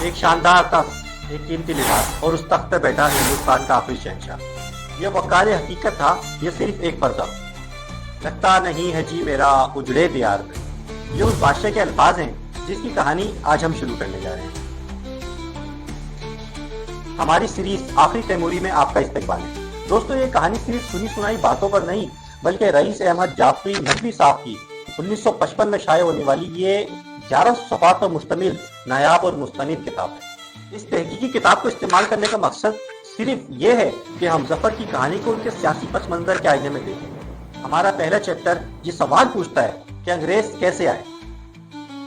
ایک شاندار تخت، ایک قیمتی لباس اور اس تخت پہ بیٹھا ہندوستان کا آخری شہنشاہ۔ یہ وقار حقیقت تھا، یہ صرف ایک پردہ۔ لگتا نہیں ہے جی میرا اجڑے دیار میں، یہ اس بادشاہ کے الفاظ ہیں جس کی کہانی آج ہم شروع کرنے جا رہے ہیں۔ ہماری سیریز آخری تیموری میں آپ کا استقبال ہے۔ دوستو، یہ کہانی صرف سنی سنائی باتوں پر نہیں بلکہ رئیس احمد جعفری ندوی صاحب کی 1955 میں شائع ہونے والی یہ 11 صفحات پر مشتمل نایاب اور مستند کتاب ہے۔ اس تحقیقی کتاب کو استعمال کرنے کا مقصد صرف یہ ہے کہ ہم ظفر کی کہانی کو ان کے سیاسی پس منظر کے آئینے میں دیکھیں۔ ہمارا پہلا چیپٹر یہ سوال پوچھتا ہے کہ انگریز کیسے آئے؟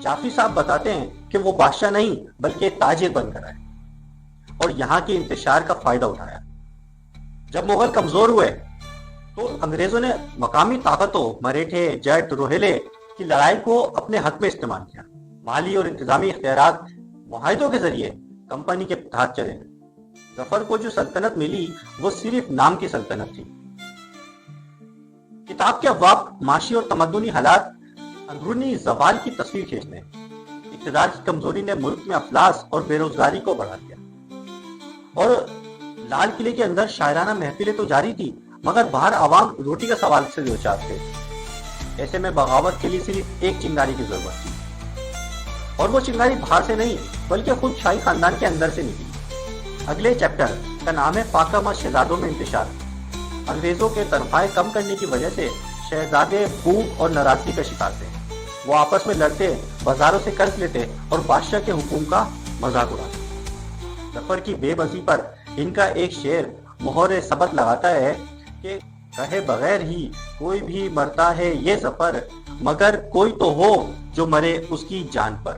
جعفری صاحب بتاتے ہیں کہ وہ بادشاہ نہیں بلکہ تاجر بن کر آئے اور یہاں کے انتشار کا فائدہ اٹھایا۔ جب مغل کمزور ہوئے تو انگریزوں نے مقامی طاقتوں مراٹھے، جٹ، روہیلے کی لڑائی کو اپنے حق میں استعمال کیا۔ مالی اور انتظامی اختیارات معاہدوں کے ذریعے کمپنی کے تحت چلے۔ ظفر کو جو سلطنت ملی وہ صرف نام کی سلطنت تھی۔ کتاب کے ابواب معاشی اور تمدنی حالات اندرونی زوال کی تصویر کھینچتے ہیں۔ اقتدار کی کمزوری نے ملک میں افلاس اور بے روزگاری کو بڑھا دیا، اور لال قلعے کے اندر شاعرانہ محفلیں تو جاری تھی مگر باہر عوام روٹی کا سوال سے دوچار تھے۔ ایسے میں بغاوت کے لیے صرف ایک چنگاری کی ضرورت تھی، اور وہ چنگاری باہر سے نہیں بلکہ خود شاہی خاندان کے اندر سے نکلی۔ اگلے چیپٹر کا نام ہے فاقہ مت شہزادوں میں انتشار۔ انگریزوں کے تنخواہیں کم کرنے کی وجہ سے شہزادے بھوک اور ناراضگی کا شکار تھے۔ وہ آپس میں لڑتے، بازاروں سے قرض لیتے اور بادشاہ کے حکم کا مذاق اڑاتے۔ ظفر کی بے بسی پر ان کا ایک شعر مہر ثبت لگاتا ہے کہ کہے بغیر ہی کوئی بھی مرتا ہے یہ ظفر، مگر کوئی تو ہو جو مرے اس کی جان پر۔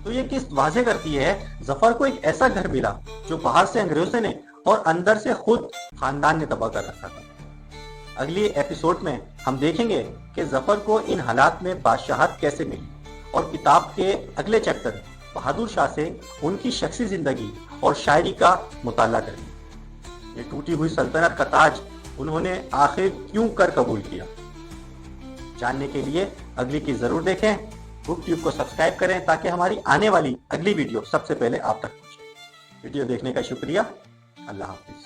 تو یہ قسط واضح کرتی ہے ظفر کو ایک ایسا گھر ملا جو باہر سے انگریزوں نے اور اندر سے خود خاندان نے تباہ کر رکھا تھا۔ اگلی ایپیسوڈ میں ہم دیکھیں گے کہ ظفر کو ان حالات میں بادشاہت کیسے ملی، اور کتاب کے اگلے چیپٹر بہادر شاہ سے ان کی شخصی زندگی اور شاعری کا مطالعہ کریں۔ یہ ٹوٹی ہوئی سلطنت کا تاج انہوں نے آخر کیوں کر قبول کیا؟ جاننے کے لیے اگلی کی ضرور دیکھیں۔ بک ٹیوب کو سبسکرائب کریں تاکہ ہماری آنے والی اگلی ویڈیو سب سے پہلے آپ تک پہنچے۔ ویڈیو دیکھنے کا شکریہ۔ اللہ حافظ۔